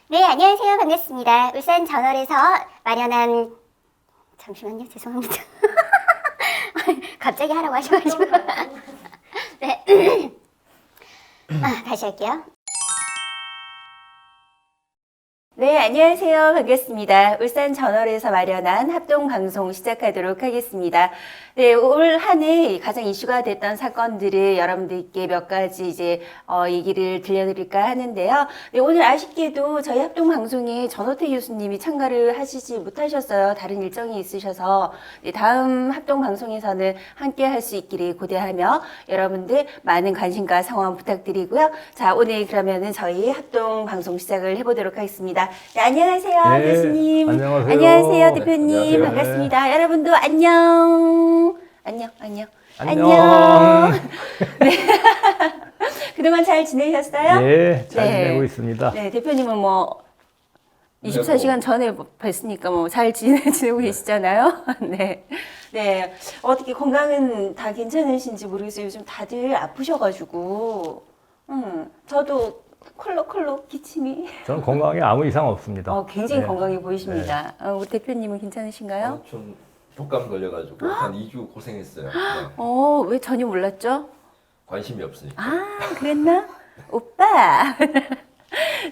네, 안녕하세요. 반갑습니다. 울산 전월에서 마련한 잠시만요. 죄송합니다. 갑자기 하라고 하셔가지고 네. 다시 할게요. 네, 안녕하세요. 반갑습니다. 울산 전월에서 마련한 합동방송 시작하도록 하겠습니다. 네, 올 한 해 가장 이슈가 됐던 사건들을 여러분들께 몇 가지 얘기를 들려드릴까 하는데요. 네, 오늘 아쉽게도 저희 합동방송에 전호태 교수님이 참가를 하시지 못하셨어요. 다른 일정이 있으셔서. 네, 다음 합동방송에서는 함께 할 수 있기를 고대하며 여러분들 많은 관심과 성원 부탁드리고요. 자, 오늘 그러면은 저희 합동방송 시작을 해보도록 하겠습니다. 네, 안녕하세요, 네, 교수님. 안녕하세요. 안녕하세요, 대표님. 네, 안녕하세요. 반갑습니다. 여러분도 안녕. 안녕. 안녕. 네. 그동안 잘 지내셨어요? 예, 잘 네. 지내고 있습니다. 네, 대표님은 뭐 24시간 전에 뵀으니까 뭐 잘 지내고 계시잖아요. 네. 네. 어떻게 건강은 다 괜찮으신지 모르겠어요. 요즘 다들 아프셔가지고. 저도 콜록콜록 기침이. 저는 건강에 아무 이상 없습니다. 굉장히 네. 건강해 보이십니다. 우리 대표님은 괜찮으신가요? 좀 독감 걸려가지고 한 2주 고생했어요. 네. 왜 전혀 몰랐죠? 관심이 없으니까. 그랬나? 오빠!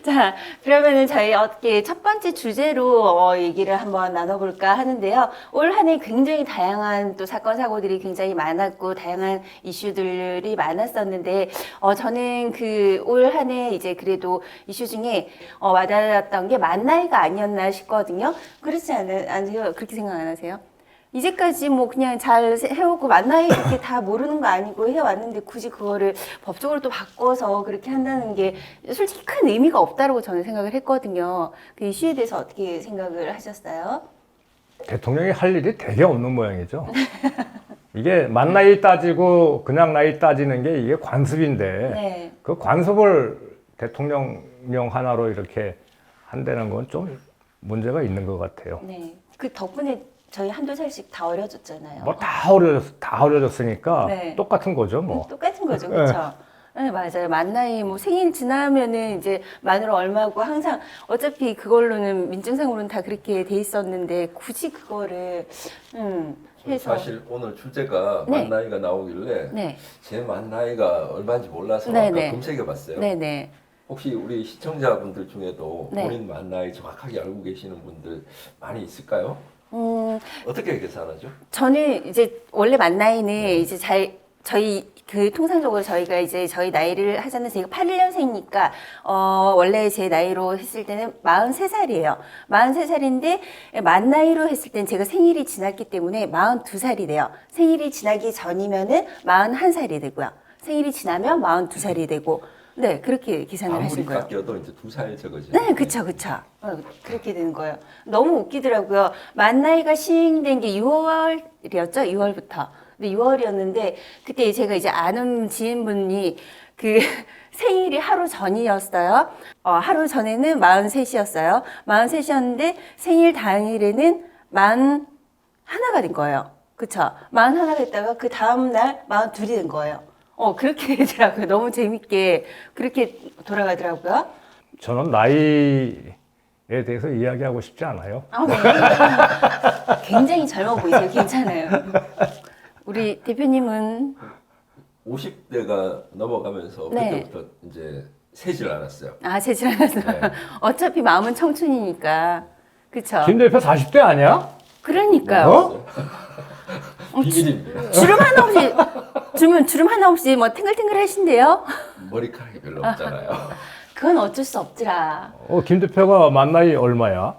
자, 그러면은 저희 어떻게 첫 번째 주제로 얘기를 한번 나눠볼까 하는데요. 올 한 해 굉장히 다양한 또 사건, 사고들이 굉장히 많았고, 다양한 이슈들이 많았었는데, 저는 그 올 한 해 이제 그래도 이슈 중에 와닿았던 게 만 나이가 아니었나 싶거든요. 그렇지 않으세요? 그렇게 생각 안 하세요? 이제까지 뭐 그냥 잘 해오고 만나이 이렇게 다 모르는 거 아니고 해왔는데 굳이 그거를 법적으로 또 바꿔서 그렇게 한다는 게 솔직히 큰 의미가 없다고 저는 생각을 했거든요. 그 이슈에 대해서 어떻게 생각을 하셨어요? 대통령이 할 일이 되게 없는 모양이죠. 이게 만 나이 따지고 그냥 나이 따지는 게 이게 관습인데 네. 그 관습을 대통령령 하나로 이렇게 한다는 건 좀 문제가 있는 것 같아요. 네. 그 덕분에 저희 한두 살씩 다 어려졌잖아요. 뭐 다 어려졌으니까 네. 똑같은 거죠, 뭐. 똑같은 거죠, 그렇죠? 네, 맞아요. 만 나이 뭐 생일 지나면은 이제 만으로 얼마고 항상 어차피 그걸로는 민증상으로는 다 그렇게 돼 있었는데 굳이 그거를 해서 사실 오늘 주제가 네. 만 나이가 나오길래 네, 제 만 나이가 얼마인지 몰라서 네, 아까 네. 검색해봤어요. 네, 네. 혹시 우리 시청자분들 중에도 네. 본인 만 나이 정확하게 알고 계시는 분들 많이 있을까요? 음, 어떻게 계산하죠? 저는 이제 원래 만 나이는 이제 저희 그 통상적으로 저희가 이제 저희 나이를 하자면 제가 81년생이니까 원래 제 나이로 했을 때는 43살이에요. 43살인데 만 나이로 했을 땐 제가 생일이 지났기 때문에 42살이 돼요. 생일이 지나기 전이면은 41살이 되고요. 생일이 지나면 42살이 되고 네, 그렇게 계산을 아무리 하신 거예요. 깎여도 이제 2살 적어지죠. 네, 그쵸. 그렇게 되는 거예요. 너무 웃기더라고요. 만 나이가 시행된 게 6월이었죠? 6월부터. 근데 6월이었는데, 그때 제가 이제 아는 지인분이 그 생일이 하루 전이었어요. 하루 전에는 43이었어요. 43이었는데, 생일 당일에는 만 하나가 된 거예요. 그쵸? 만 하나가 됐다가 그 다음날 42이 된 거예요. 그렇게 되더라고요. 너무 재밌게 그렇게 돌아가더라고요. 저는 나이에 대해서 이야기하고 싶지 않아요. 네. 굉장히 젊어 보이세요. 괜찮아요. 우리 대표님은 50대가 넘어가면서 네. 그때부터 이제 세질 않았어요. 세질 않아서 네. 어차피 마음은 청춘이니까 그쵸? 김 대표 40대 아니야? 그러니까요. 어? 비밀입니다. 주름 하나 없이 뭐 탱글탱글 하신데요? 머리카락이 별로 없잖아요. 그건 어쩔 수 없더라. 김 대표가 만 나이 얼마야?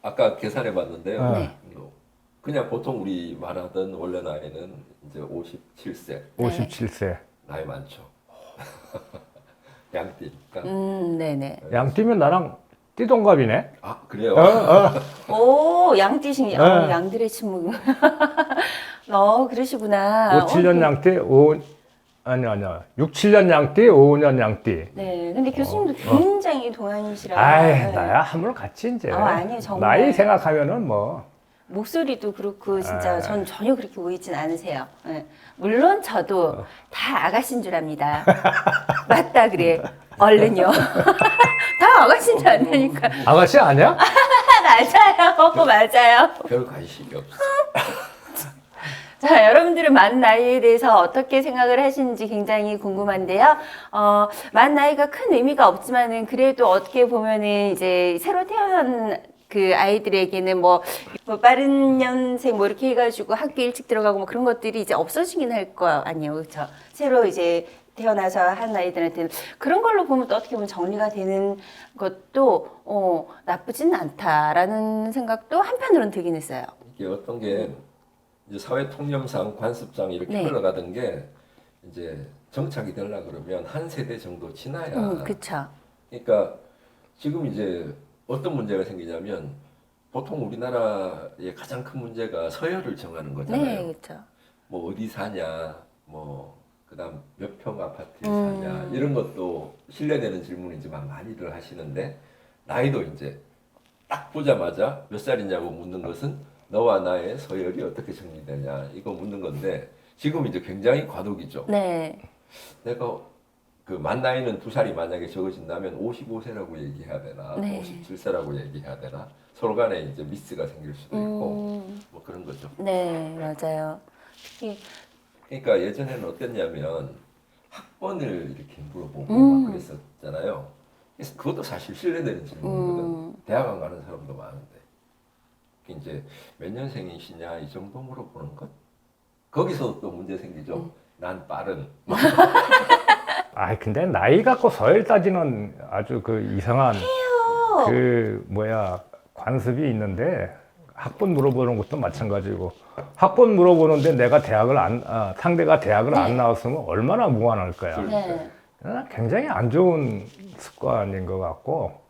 아까 계산해 봤는데요. 네. 그냥 보통 우리 말하던 원래 나이는 이제 57세. 57세. 나이 많죠. 양띠니까. 네네. 양띠면 나랑 띠동갑이네? 아, 그래요? 오, 양띠신, 네. 양들의 침묵. 그러시구나. 5, 7년 양띠, 6, 7년 양띠, 5년 양띠. 네, 근데 교수님도 굉장히 동안이시라. 아이, 나야 한물 같이 이제. 아니에요, 정말. 나이 생각하면은 뭐. 목소리도 그렇고 진짜 아. 전 전혀 그렇게 보이진 않으세요. 예. 물론 저도 다 아가씨인 줄 압니다. 맞다 그래. 얼른요. 다 아가씨인 줄 안다니까. 아가씨 아니야? 맞아요. 맞아요. 별 관심이 없어. 자, 여러분들은 만 나이에 대해서 어떻게 생각을 하시는지 굉장히 궁금한데요. 만 나이가 큰 의미가 없지만은 그래도 어떻게 보면은 이제 새로 태어난 그 아이들에게는 뭐 빠른 년생 뭐 이렇게 해가지고 학교 일찍 들어가고 뭐 그런 것들이 이제 없어지긴 할 거 아니에요. 그렇죠? 새로 이제 태어나서 한 아이들한테는 그런 걸로 보면 또 어떻게 보면 정리가 되는 것도 나쁘진 않다라는 생각도 한편으로는 들긴 했어요. 이게 어떤 게 이제 사회 통념상 관습상 이렇게 네. 흘러가던 게 이제 정착이 되려 그러면 한 세대 정도 지나야. 그렇죠. 그러니까 지금 이제 어떤 문제가 생기냐면 보통 우리나라의 가장 큰 문제가 서열을 정하는 거잖아요. 네, 그렇죠. 뭐 어디 사냐, 뭐 그다음 몇 평 아파트에 사냐 이런 것도 신뢰되는 질문이지만 많이들 하시는데 나이도 이제 딱 보자마자 몇 살이냐고 묻는 것은 너와 나의 서열이 어떻게 정리되냐 이거 묻는 건데 지금 이제 굉장히 과도기죠. 네. 내가 그 만 나이는 2살이 만약에 적어진다면 55세라고 얘기해야 되나, 네. 57세라고 얘기해야 되나 서로 간에 이제 미스가 생길 수도 있고 뭐 그런 거죠. 네, 맞아요. 특히 그러니까 예전에는 어땠냐면 학번을 이렇게 물어보고 막 그랬었잖아요. 그래서 그것도 사실 신뢰되는 질문이거든. 대학 안 가는 사람도 많은데 이제 몇 년생이시냐 이 정도 물어보는 것. 거기서 또 문제 생기죠. 난 빠른. 아, 근데 나이 갖고 서열 따지는 아주 그 이상한 그 관습이 있는데 학번 물어보는 것도 마찬가지고 학번 물어보는데 내가 상대가 대학을 안 나왔으면 얼마나 무관할 거야. 네. 굉장히 안 좋은 습관인 것 같고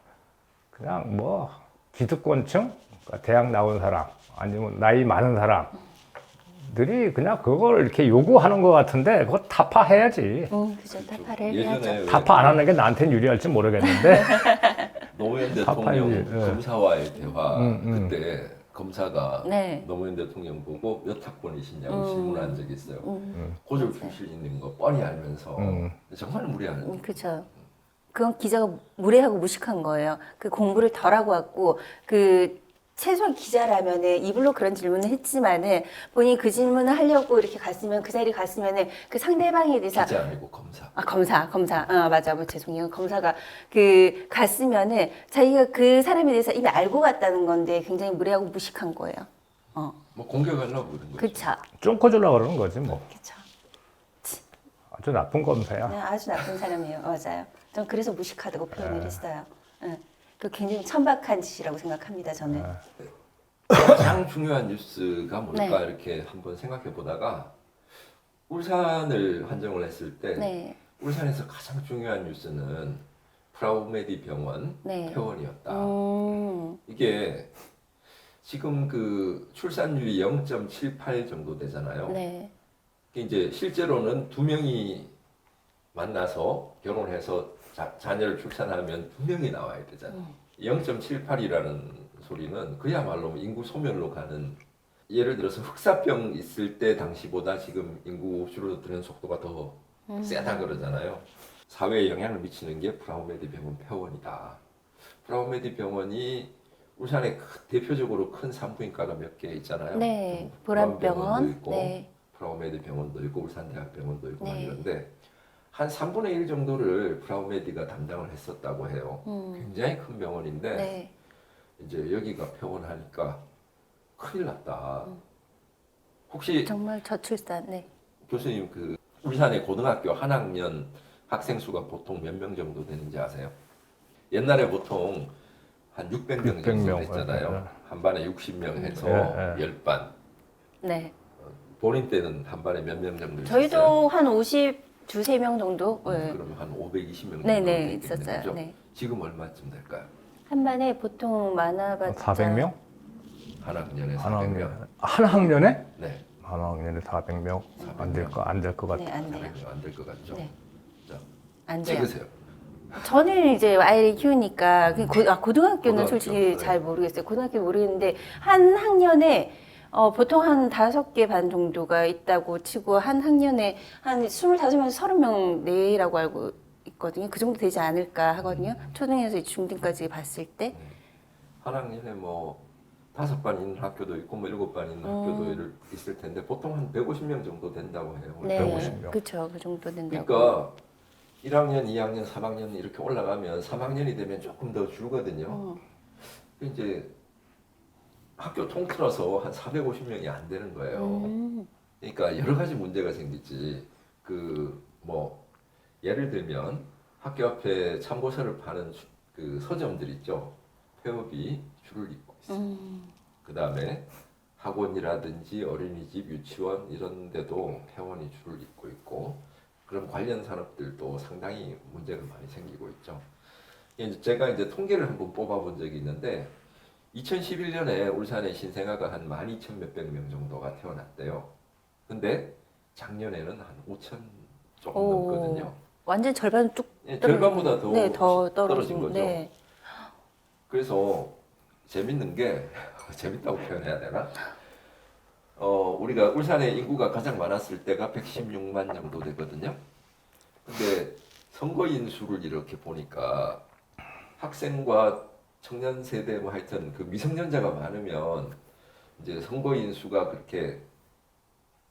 그냥 뭐 기득권층, 그러니까 대학 나온 사람 아니면 나이 많은 사람들이 그냥 그걸 이렇게 요구하는 것 같은데 그거 타파해야지. 그죠. 타파를 예전에 해야죠. 왜 타파 안 하는 게 나한테는 유리할지 모르겠는데 노무현 타파이지, 대통령 예. 검사와의 대화 그때 검사가 네. 노무현 대통령 보고 몇 학번이시냐고 질문한 적이 있어요. 고졸 출신인 거 뻔히 알면서 정말 무례한. 그죠. 그건 기자가 무례하고 무식한 거예요. 그 공부를 덜 하고 왔고, 최소한 기자라면은 입으로 그런 질문을 했지만은 본인이 그 질문을 하려고 이렇게 갔으면 그 자리에 갔으면은 그 상대방에 대해서 기자 아니고 검사. 검사. 맞아. 뭐 죄송해요. 검사가 갔으면은 자기가 그 사람에 대해서 이미 알고 갔다는 건데 굉장히 무례하고 무식한 거예요. 뭐 공격하려고 그런 거죠. 그쵸. 쫑코 주려고 그러는 거지 뭐. 그쵸. 아주 나쁜 검사야. 네, 아주 나쁜 사람이에요. 맞아요. 전 그래서 무식하다고 표현을 했어요. 네. 그 굉장히 천박한 짓이라고 생각합니다. 저는. 가장 중요한 뉴스가 뭘까 네. 이렇게 한번 생각해 보다가 울산을 한정을 했을 때 네. 울산에서 가장 중요한 뉴스는 프라우메디 병원 네. 퇴원이었다. 음. 이게 지금 그 출산율이 0.78 정도 되잖아요. 네. 이제 실제로는 2명이 만나서 결혼해서 자녀를 출산하면 2명이 나와야 되잖아요. 0.78이라는 소리는 그야말로 인구 소멸로 가는, 예를 들어서 흑사병 있을 때 당시보다 지금 인구 줄어드는 속도가 더 세다 그러잖아요. 사회에 영향을 미치는 게 프라우메디 병원 폐원이다. 프라우메디 병원이 울산에 대표적으로 큰 산부인과가 몇 개 있잖아요. 네. 보람병원도 보람병원. 있고 네. 프라우메디 병원도 있고 울산대학병원도 있고 네. 이런데 한 3분의 1 정도를 프라우메디가 담당을 했었다고 해요. 굉장히 큰 병원인데 네. 이제 여기가 폐원하니까 큰일 났다. 혹시 정말 저출산. 네. 교수님 그 울산의 고등학교 한 학년 학생 수가 보통 몇 명 정도 되는지 아세요? 옛날에 보통 한 600명 정도 600명. 됐잖아요. 한 반에 60명 해서 예. 10반. 네. 본인 때는 한 반에 몇 명 정도 있었어요? 저희도 한 52~3명 정도. 네. 그러면 한 520명 정도 네네 되겠네요, 있었어요. 그죠? 네. 지금 얼마쯤 될까요? 한 반에 보통 많아봤자 400명? 한 학년에 한 400명. 학년. 한 학년에? 네, 한 학년에 400명? 안 될 것 같아. 네, 안 돼요. 400명 안 될 것 같죠? 네. 자, 안 돼요. 찍으세요. 저는 이제 아이를 키우니까 고등학교는 솔직히 고등학교, 잘 모르겠어요. 고등학교 모르겠는데 한 학년에 보통 한 5개 반 정도가 있다고 치고 한 학년에 한 25명, 30명 내라고 알고 있거든요. 그 정도 되지 않을까 하거든요. 초등에서 중등까지 봤을 때. 한 학년에 뭐 5반 있는 학교도 있고 뭐 7반 있는 학교도 있을 텐데 보통 한 150명 정도 된다고 해요. 네, 150명. 그렇죠. 그 정도 된다고. 그러니까 1학년, 2학년, 3학년 이렇게 올라가면 3학년이 되면 조금 더 줄거든요. 이제 학교 통틀어서 한 450명이 안 되는 거예요. 그러니까 여러 가지 문제가 생기지. 그 뭐 예를 들면 학교 앞에 참고서를 파는 그 서점들 있죠. 폐업이 줄을 잇고 있어요. 그 다음에 학원이라든지 어린이집, 유치원 이런 데도 회원이 줄을 잇고 있고 그런 관련 산업들도 상당히 문제가 많이 생기고 있죠. 이제 제가 이제 통계를 한번 뽑아본 적이 있는데 2011년에 울산의 신생아가 한 12,000 몇백 명 정도가 태어났대요. 근데 작년에는 한 5,000 조금 넘거든요. 완전 절반 뚝 예, 절반보다 더, 네, 더 떨어진 거죠. 네. 그래서 재밌는 게 재밌다고 표현해야 되나? 우리가 울산의 인구가 가장 많았을 때가 116만 정도 되거든요. 근데 선거인 수를 이렇게 보니까 학생과 청년 세대 뭐 하여튼 그 미성년자가 많으면 이제 선거인 수가 그렇게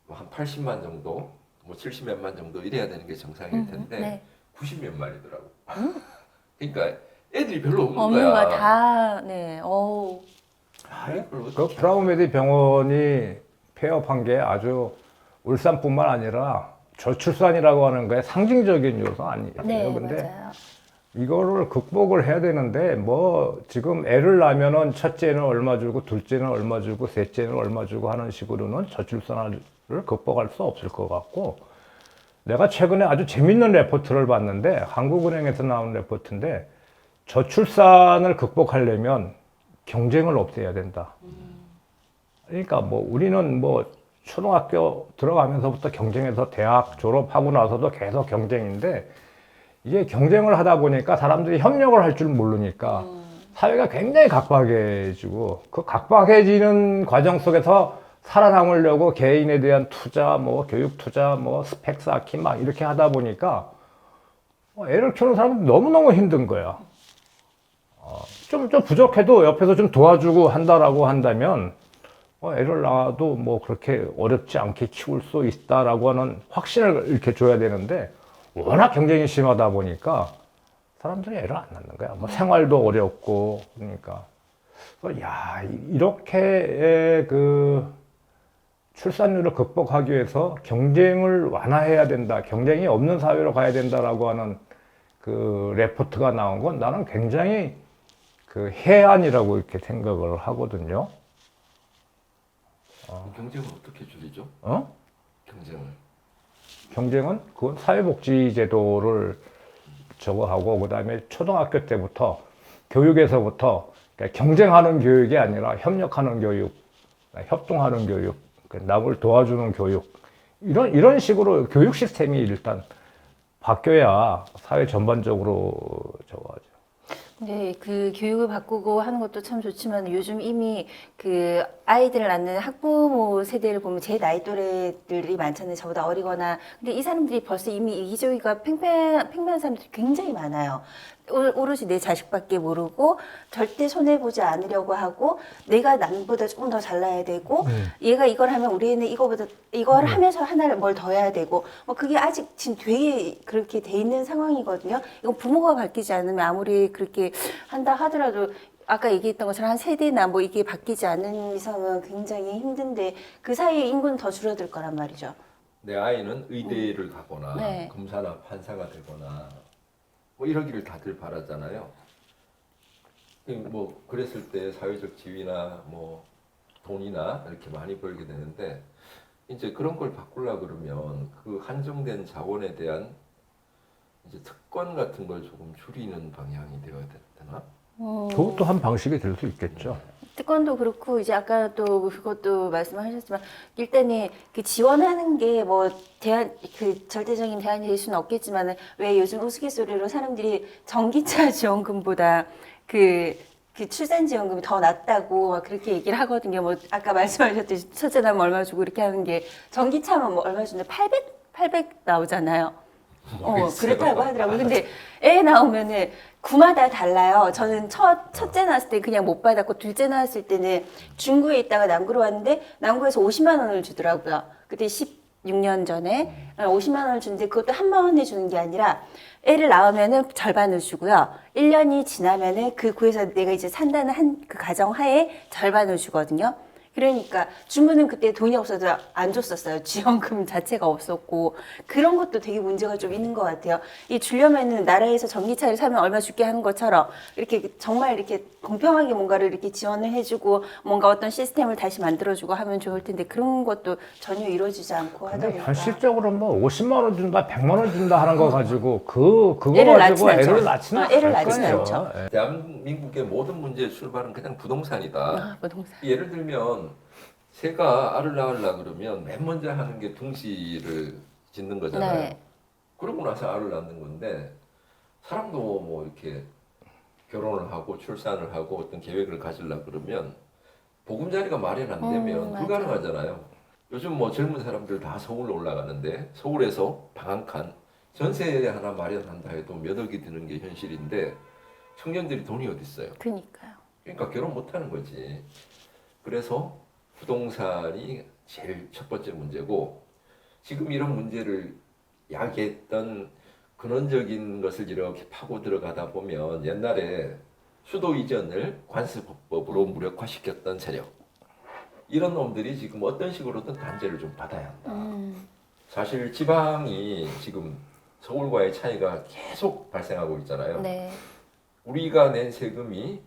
뭐한 80만 정도, 뭐 70몇만 정도 이래야 되는 게 정상일 텐데 네. 90몇만이더라고. 그러니까 애들이 별로 없는 없는 거야. 거야 다. 네. 어우. 그 프라우메디 병원이 폐업한 게 아주 울산뿐만 아니라 저출산이라고 하는 거에 상징적인 요소 아니겠어요? 네, 근데 맞아요. 이거를 극복을 해야 되는데 뭐 지금 애를 낳으면은 첫째는 얼마 주고 둘째는 얼마 주고 셋째는 얼마 주고 하는 식으로는 저출산을 극복할 수 없을 것 같고 내가 최근에 아주 재밌는 레포트를 봤는데 한국은행에서 나온 레포트인데 저출산을 극복하려면 경쟁을 없애야 된다. 그러니까 뭐 우리는 뭐 초등학교 들어가면서부터 경쟁해서 대학 졸업하고 나서도 계속 경쟁인데 이게 경쟁을 하다 보니까 사람들이 협력을 할 줄 모르니까 사회가 굉장히 각박해지고 그 각박해지는 과정 속에서 살아남으려고 개인에 대한 투자, 뭐 교육 투자, 뭐 스펙 쌓기 막 이렇게 하다 보니까 애를 키우는 사람은 너무너무 힘든 거야. 좀 부족해도 옆에서 좀 도와주고 한다라고 한다면 애를 낳아도 뭐 그렇게 어렵지 않게 키울 수 있다라고 하는 확신을 이렇게 줘야 되는데 워낙 경쟁이 심하다 보니까 사람들이 애를 안 낳는 거야. 뭐 생활도 어렵고 그러니까 야 이렇게 그 출산율을 극복하기 위해서 경쟁을 완화해야 된다. 경쟁이 없는 사회로 가야 된다라고 하는 그 레포트가 나온 건 나는 굉장히 그 해안이라고 이렇게 생각을 하거든요. 경쟁을 어떻게 줄이죠? 경쟁을. 경쟁은 그 사회복지제도를 저거 하고 그다음에 초등학교 때부터 교육에서부터 그러니까 경쟁하는 교육이 아니라 협력하는 교육, 협동하는 교육, 남을 도와주는 교육 이런 식으로 교육 시스템이 일단 바뀌어야 사회 전반적으로 저거 하죠. 네, 그 교육을 바꾸고 하는 것도 참 좋지만 요즘 이미 그 아이들을 낳는 학부모 세대를 보면 제 나이 또래들이 많잖아요. 저보다 어리거나. 근데 이 사람들이 벌써 이미 이기주의가 팽배한 사람들이 굉장히 많아요. 오롯이 내 자식밖에 모르고 절대 손해보지 않으려고 하고 내가 남보다 조금 더 잘나야 되고 얘가 이걸 하면 우리 애는 이거보다 이걸 하면서 하나를 뭘 더 해야 되고 뭐 그게 아직 지금 되게 그렇게 돼 있는 상황이거든요. 이건 부모가 바뀌지 않으면 아무리 그렇게 한다 하더라도 아까 얘기했던 것처럼 한 세대나 뭐 이게 바뀌지 않는 이상은 굉장히 힘든데 그 사이에 인구는 더 줄어들 거란 말이죠. 내 아이는 의대를 가거나 네. 검사나 판사가 되거나 뭐 이러기를 다들 바라잖아요. 뭐 그랬을 때 사회적 지위나 뭐 돈이나 이렇게 많이 벌게 되는데 이제 그런 걸 바꾸려 그러면 그 한정된 자원에 대한 이제 특권 같은 걸 조금 줄이는 방향이 되어야 되나? 그것도 한 방식이 될 수 있겠죠. 채권도 그렇고 이제 아까 또 그것도 말씀하셨지만 일단은 그 지원하는 게 뭐 대안 그 절대적인 대안이 될 수는 없겠지만은 왜 요즘 우스갯소리로 사람들이 전기차 지원금보다 그 출산지원금이 더 낫다고 막 그렇게 얘기를 하거든요. 뭐 아까 말씀하셨듯이 첫째 나면 얼마 주고 이렇게 하는 게 전기차만 뭐 얼마 주는데 800 나오잖아요. 그렇다고 하더라고요. 근데 애 나오면은 구마다 달라요. 저는 첫째 낳았을 때 그냥 못 받았고 둘째 낳았을 때는 중구에 있다가 남구로 왔는데 남구에서 50만 원을 주더라고요. 그때 16년 전에 50만 원을 주는데 그것도 한 번에 주는 게 아니라 애를 낳으면은 절반을 주고요. 1년이 지나면은 그 구에서 내가 이제 산다는 그 가정 하에 절반을 주거든요. 그러니까 중구는 그때 돈이 없어서 안 줬었어요. 지원금 자체가 없었고 그런 것도 되게 문제가 좀 있는 것 같아요. 이 주려면은 나라에서 전기차를 사면 얼마 줄게 하는 것처럼 이렇게 정말 이렇게 공평하게 뭔가를 이렇게 지원을 해주고 뭔가 어떤 시스템을 다시 만들어주고 하면 좋을 텐데 그런 것도 전혀 이루어지지 않고 하다 근데 보니까 현실적으로 뭐 50만 원 준다, 100만 원 준다 하는 거 가지고 그거 애를 가지고 낳진 애를 않죠. 낳지는 애를 않을 낳지는 거예요. 않죠. 예. 대한민국의 모든 문제의 출발은 그냥 부동산이다. 부동산. 예를 들면 새가 알을 낳으려 그러면 맨 먼저 하는 게 둥지를 짓는 거잖아요. 네. 그러고 나서 알을 낳는 건데 사람도 뭐 이렇게 결혼을 하고 출산을 하고 어떤 계획을 가지려 그러면 보금자리가 마련 안 되면 맞아요. 불가능하잖아요. 요즘 뭐 젊은 사람들 다 서울로 올라가는데 서울에서 방 한 칸 전세 하나 마련한다 해도 몇 억이 드는 게 현실인데 청년들이 돈이 어디 있어요? 그러니까요. 그러니까 결혼 못 하는 거지. 그래서 부동산이 제일 첫 번째 문제고 지금 이런 문제를 야기했던 근원적인 것을 이렇게 파고 들어가다 보면 옛날에 수도 이전을 관습법으로 무력화시켰던 세력 이런 놈들이 지금 어떤 식으로든 단죄를 좀 받아야 한다. 사실 지방이 지금 서울과의 차이가 계속 발생하고 있잖아요. 네. 우리가 낸 세금이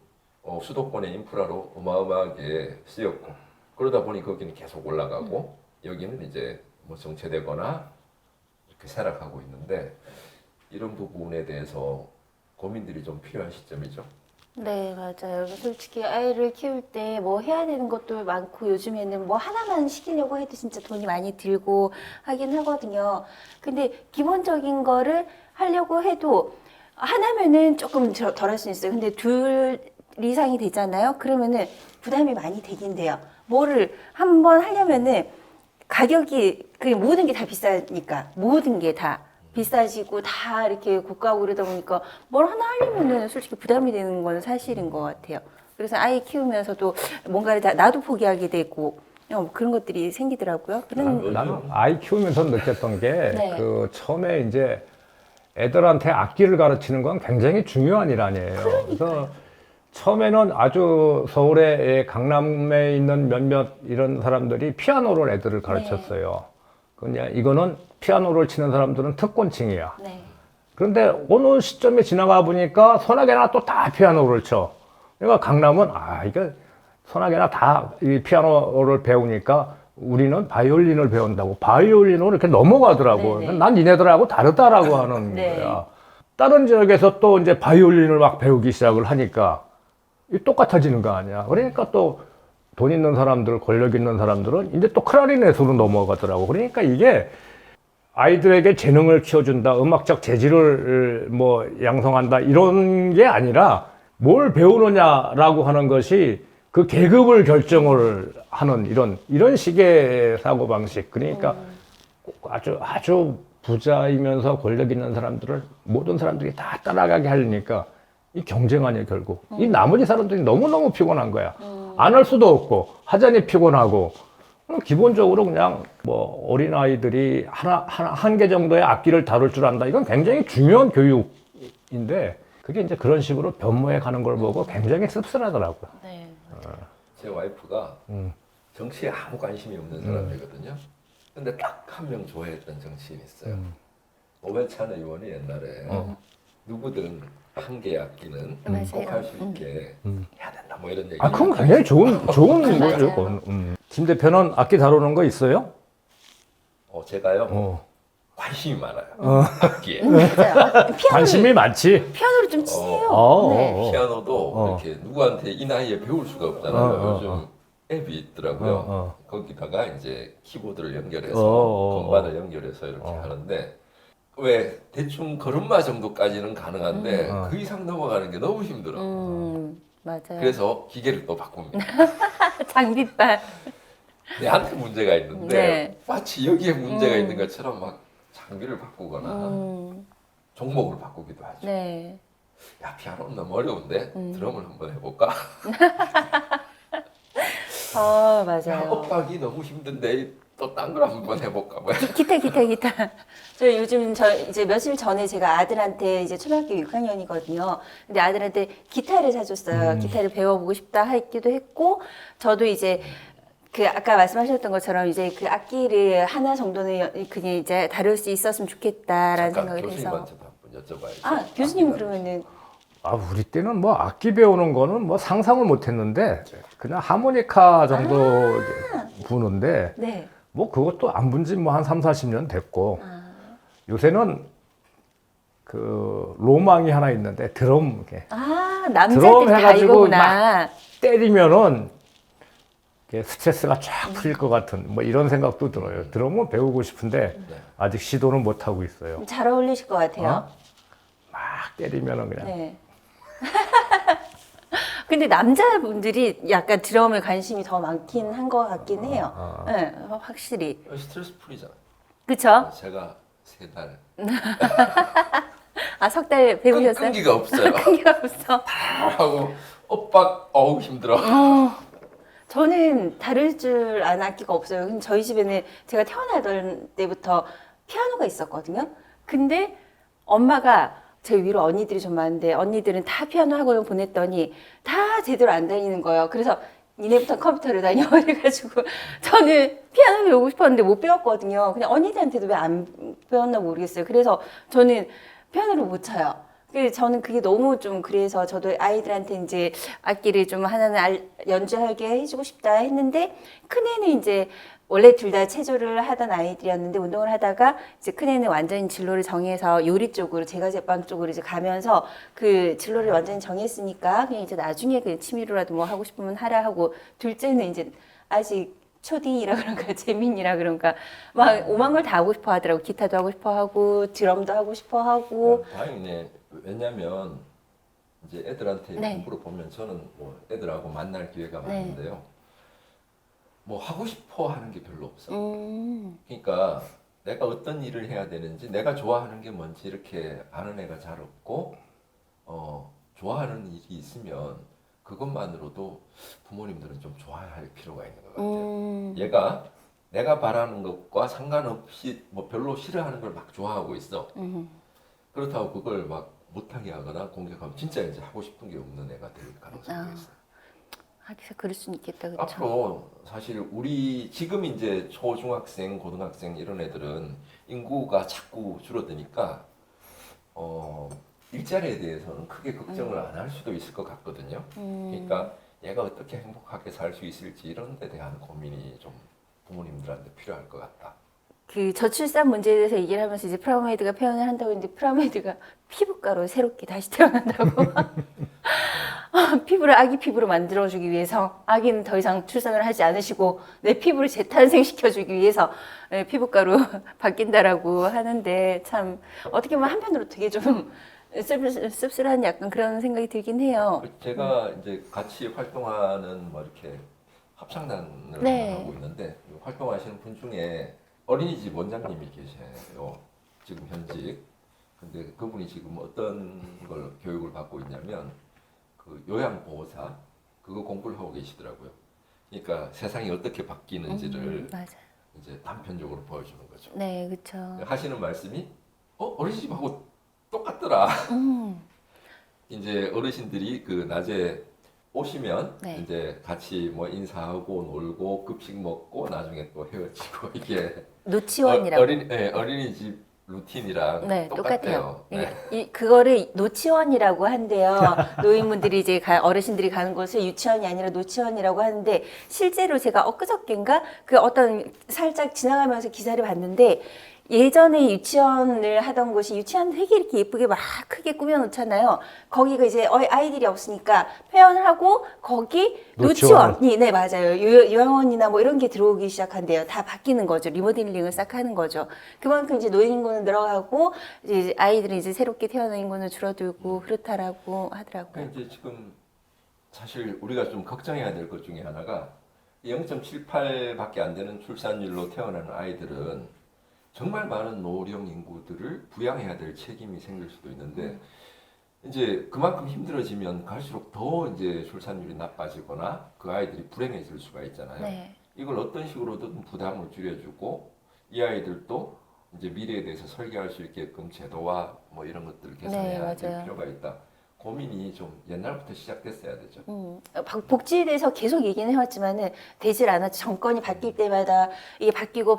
수도권의 인프라로 어마어마하게 쓰였고 그러다 보니 거기는 계속 올라가고 여기는 이제 뭐 정체되거나 이렇게 쇠락하고 있는데 이런 부분에 대해서 고민들이 좀 필요한 시점이죠. 네, 맞아요. 솔직히 아이를 키울 때 뭐 해야 되는 것도 많고 요즘에는 뭐 하나만 시키려고 해도 진짜 돈이 많이 들고 하긴 하거든요. 근데 기본적인 거를 하려고 해도 하나면은 조금 덜 할 수 있어요. 근데 둘 이상이 되잖아요. 그러면은 부담이 많이 되긴 돼요. 뭐를 한번 하려면은 가격이 그 모든 게 다 비싸니까 모든 게 다 비싸지고 다 이렇게 고가고 그러다 보니까 뭘 하나 하려면은 솔직히 부담이 되는 건 사실인 것 같아요. 그래서 아이 키우면서도 뭔가를 다 나도 포기하게 되고 그런 것들이 생기더라고요. 그런 나는 아이 키우면서 느꼈던 게 네. 그 처음에 이제 애들한테 악기를 가르치는 건 굉장히 중요한 일 아니에요. 그래서 처음에는 아주 서울의 강남에 있는 몇몇 이런 사람들이 피아노를 애들을 가르쳤어요. 그냥 이거는 피아노를 치는 사람들은 특권층이야. 네. 그런데 어느 시점에 지나가 보니까 소나게나 또 다 피아노를 쳐. 그러니까 강남은 이거 소나게나 다 이 피아노를 배우니까 우리는 바이올린을 배운다고 바이올린으로 이렇게 넘어가더라고. 네네. 난 니네들하고 다르다라고 하는 네. 거야. 다른 지역에서 또 이제 바이올린을 막 배우기 시작을 하니까 이 똑같아지는 거 아니야. 그러니까 또 돈 있는 사람들, 권력 있는 사람들은 이제 또 클라리넷으로 넘어가더라고. 그러니까 이게 아이들에게 재능을 키워준다, 음악적 재질을 뭐 양성한다 이런 게 아니라 뭘 배우느냐라고 하는 것이 그 계급을 결정을 하는 이런 식의 사고 방식. 그러니까 꼭 아주 부자이면서 권력 있는 사람들을 모든 사람들이 다 따라가게 하려니까 이 경쟁 아니야 결국. 이 나머지 사람들이 너무너무 피곤한 거야. 안 할 수도 없고 하자니 피곤하고. 기본적으로 그냥 뭐 어린아이들이 한 개 정도의 악기를 다룰 줄 안다. 이건 굉장히 중요한 교육인데 그게 이제 그런 식으로 변모해 가는 걸 보고 굉장히 씁쓸하더라고요. 네. 제 와이프가 정치에 아무 관심이 없는 사람이거든요. 근데 딱 한 명 좋아했던 정치인이 있어요. 오회찬 의원이 옛날에 누구든 한 개의 악기는 맞아요. 꼭 할 수 있게 해야 된다 뭐 이런 얘기. 그건 굉장히 좋은 거죠. 그건. 김 대표는 악기 다루는 거 있어요? 제가요. 관심이 많아요. 어. 악기에. 맞아요. 관심이 많지. 피아노를 좀 치세요. 어, 네. 피아노도 이렇게 누구한테 이 나이에 배울 수가 없잖아요. 요즘 앱이 있더라고요. 거기다가 이제 키보드를 연결해서 건반을 연결해서 이렇게 하는데 왜 대충 걸음마 정도까지는 가능한데 그 이상 넘어가는 게 너무 힘들어. 맞아요. 그래서 기계를 또 바꿉니다. 장비빨. 내한테 문제가 있는데 네. 마치 여기에 문제가 있는 것처럼 막 장비를 바꾸거나 종목을 바꾸기도 하죠. 네. 야, 피아노는 너무 어려운데 드럼을 한번 해볼까? 야, 맞아요. 엇박이 너무 힘든데 또 딴 걸 한번 해볼까? 뭐. 기타. 저 요즘 이제 며칠 전에 제가 아들한테 이제 초등학교 6학년이거든요. 근데 아들한테 기타를 사줬어요. 기타를 배워보고 싶다 했기도 했고, 저도 이제 그 아까 말씀하셨던 것처럼 이제 그 악기를 하나 정도는 그냥 이제 다룰 수 있었으면 좋겠다라는 잠깐 생각을 해서. 교수님한테도 한번 여쭤봐야죠. 아, 교수님 그러면은 아, 우리 때는 뭐 악기 배우는 거는 뭐 상상을 못 했는데 그냥 하모니카 정도 부는데 네. 뭐 그것도 안 분 지 뭐 한 3, 40년 됐고 요새는 그 로망이 하나 있는데 드럼 이렇게 아, 드럼 남자들이 다 해가지고 이거구나. 때리면은 이게 스트레스가 쫙 풀릴 것 같은 뭐 이런 생각도 들어요. 드럼은 배우고 싶은데 아직 시도는 못 하고 있어요. 잘 어울리실 것 같아요. 막 때리면은 그냥 네. 근데 남자분들이 약간 드럼에 관심이 더 많긴 한 것 같긴 해요. 네, 확실히. 스트레스 풀리잖아요. 그쵸? 제가 3달 아, 석 달 배우셨어요? 끈기가 없어요. 끈기가 없어. 하고 엇박 어우 힘들어. 저는 다룰 줄 아는 악기가 없어요. 근데 저희 집에는 제가 태어나던 때부터 피아노가 있었거든요. 근데 엄마가 제 위로 언니들이 좀 많은데 언니들은 다 피아노 학원을 보냈더니 다 제대로 안 다니는 거예요. 그래서 니네부터 컴퓨터를 다녀 이래가지고 저는 피아노 배우고 싶었는데 못 배웠거든요. 그냥 언니들한테도 왜 안 배웠나 모르겠어요. 그래서 저는 피아노를 못 쳐요. 그래서 저는 그게 너무 좀 그래서 저도 아이들한테 이제 악기를 좀 하나는 연주하게 해주고 싶다 했는데 큰애는 이제 원래 둘 다 체조를 하던 아이들이었는데 운동을 하다가 이제 큰애는 완전히 진로를 정해서 요리 쪽으로 제과 제빵 쪽으로 이제 가면서 그 진로를 완전히 정했으니까 그냥 이제 나중에 그 취미로라도 뭐 하고 싶으면 하라 하고 둘째는 이제 아직 초딩이라 그런가 재민이라 그런가 막 오만 걸 다 하고 싶어 하더라고. 기타도 하고 싶어 하고 드럼도 하고 싶어 하고. 다행이네. 왜냐면 이제 애들한테 네. 물어보면 저는 뭐 애들하고 만날 기회가 네. 많은데요. 뭐 하고 싶어 하는 게 별로 없어. 음. 그러니까 내가 어떤 일을 해야 되는지 내가 좋아하는 게 뭔지 이렇게 아는 애가 잘 없고 좋아하는 일이 있으면 그것만으로도 부모님들은 좀 좋아할 필요가 있는 것 같아요. 얘가 내가 바라는 것과 상관없이 뭐 별로 싫어하는 걸 막 좋아하고 있어. 그렇다고 그걸 막 못하게 하거나 공격하면 진짜 이제 하고 싶은 게 없는 애가 될 가능성이 있어요. 그래서 그럴 수는 있겠다, 그렇죠? 앞으로 사실 우리 지금 이제 초중학생, 고등학생 이런 애들은 인구가 자꾸 줄어드니까 일자리에 대해서는 크게 걱정을 안 할 수도 있을 것 같거든요. 그러니까 얘가 어떻게 행복하게 살 수 있을지 이런 데 대한 고민이 좀 부모님들한테 필요할 것 같다. 그 저출산 문제에 대해서 얘기를 하면서 이제 프라메이드가 표현을 한다고 했는데 프라메이드가 피부과로 새롭게 다시 태어난다고. 피부를 아기 피부로 만들어주기 위해서 아기는 더 이상 출산을 하지 않으시고 내 피부를 재탄생시켜주기 위해서 피부과로 바뀐다라고 하는데 참 어떻게 보면 한편으로 되게 좀 씁쓸한 약간 그런 생각이 들긴 해요. 제가 이제 같이 활동하는 뭐 이렇게 합창단을 네. 하고 있는데 활동하시는 분 중에 어린이집 원장님이 계세요. 지금 현직. 근데 그분이 지금 어떤 걸 교육을 받고 있냐면 그 요양보호사 그거 공부를 하고 계시더라고요. 그러니까 세상이 어떻게 바뀌는지를 맞아요. 이제 단편적으로 보여주는 거죠. 네, 그렇죠. 하시는 말씀이 어린이집하고 똑같더라. 이제 어르신들이 그 낮에 오시면 네. 이제 같이 뭐 인사하고 놀고 급식 먹고 나중에 또 헤어지고 이게 노치원이라고. 어린이집 루틴이랑 네, 똑같아요. 똑같아요. 그거를 노치원이라고 한대요. 노인분들이 이제 어르신들이 가는 곳을 유치원이 아니라 노치원이라고 하는데 실제로 제가 엊그저께인가 그 어떤 살짝 지나가면서 기사를 봤는데 예전에 유치원을 하던 곳이 유치원 되게 이렇게 예쁘게 막 크게 꾸며놓잖아요. 거기가 이제 아이들이 없으니까 폐원을 하고 거기 노치원. 노치원이 네 맞아요. 요양원이나 뭐 이런 게 들어오기 시작한대요. 다 바뀌는 거죠. 리모델링을 싹 하는 거죠. 그만큼 이제 노인 인구는 늘어가고 이제 아이들이 이제 새롭게 태어난 인구는 줄어들고 그렇다라고 하더라고요. 그러니까 이제 지금 사실 우리가 좀 걱정해야 될 것 중에 하나가 0.78밖에 안 되는 출산율로 태어나는 아이들은 정말 많은 노령 인구들을 부양해야 될 책임이 생길 수도 있는데 이제 그만큼 힘들어지면 갈수록 더 이제 출산율이 나빠지거나 그 아이들이 불행해질 수가 있잖아요. 네. 이걸 어떤 식으로든 부담을 줄여주고 이 아이들도 이제 미래에 대해서 설계할 수 있게끔 제도와 뭐 이런 것들을 개선해야 될 맞아요. 필요가 있다. 고민이 좀 옛날부터 시작됐어야 되죠. 복지에 대해서 계속 얘기는 해왔지만은 되질 않았죠. 정권이 바뀔 때마다 이게 바뀌고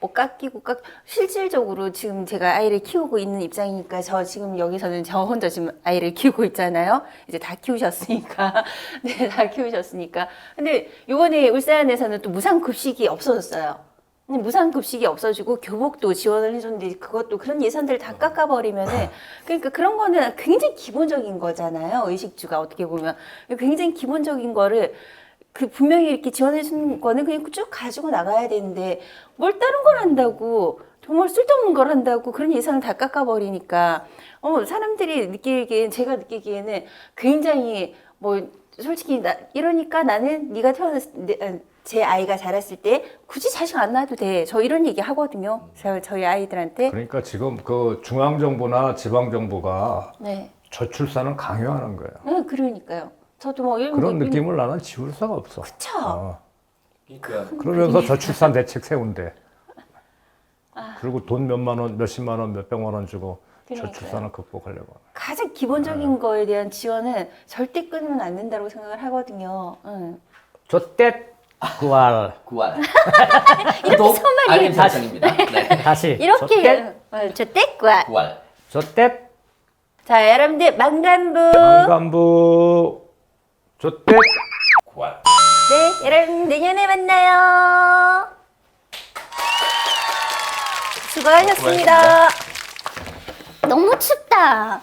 뭐 깎이고 실질적으로 지금 제가 아이를 키우고 있는 입장이니까 저 지금 여기서는 저 혼자 지금 아이를 키우고 있잖아요. 이제 다 키우셨으니까. 네, 다 키우셨으니까. 근데 요번에 울산에서는 또 무상급식이 없어졌어요. 근데 무상급식이 없어지고 교복도 지원을 해줬는데 그것도 그런 예산들을 다 깎아버리면은 그러니까 그런 거는 굉장히 기본적인 거잖아요. 의식주가 어떻게 보면 굉장히 기본적인 거를 그 분명히 이렇게 지원해 주는 거는 그냥 쭉 가지고 나가야 되는데 뭘 다른 걸 한다고 정말 쓸데없는 걸 한다고 그런 예산을 다 깎아버리니까 사람들이 느끼기에는 제가 느끼기에는 굉장히 뭐 솔직히 이러니까 나는 네가 제 아이가 자랐을 때 굳이 자식 안 낳아도 돼. 저 이런 얘기 하거든요. 저희 아이들한테. 그러니까 지금 그 중앙 정부나 지방 정부가 네. 저출산을 강요하는 거예요. 네, 그러니까요. 저도 뭐 이런 그런 느낌을 나는 지울 수가 없어. 그쵸. 그러니까 그러면서 저출산 대책 세운대. 그리고 돈 몇만 원, 몇십만 원, 몇백만 원 주고 그러니까요. 저출산을 극복하려고. 가장 기본적인 거에 대한 지원은 절대 끊으면 안 된다고 생각을 하거든요. 응. 저때 구할. 구할. 구독, 알림 설정입니다. 네. 다시. 이렇게 저때과 구할. 저때 자, 여러분들 만간부. 만간부. 저때 구할. 네, 여러분 내년에 만나요. 수고하셨습니다. 너무 춥다.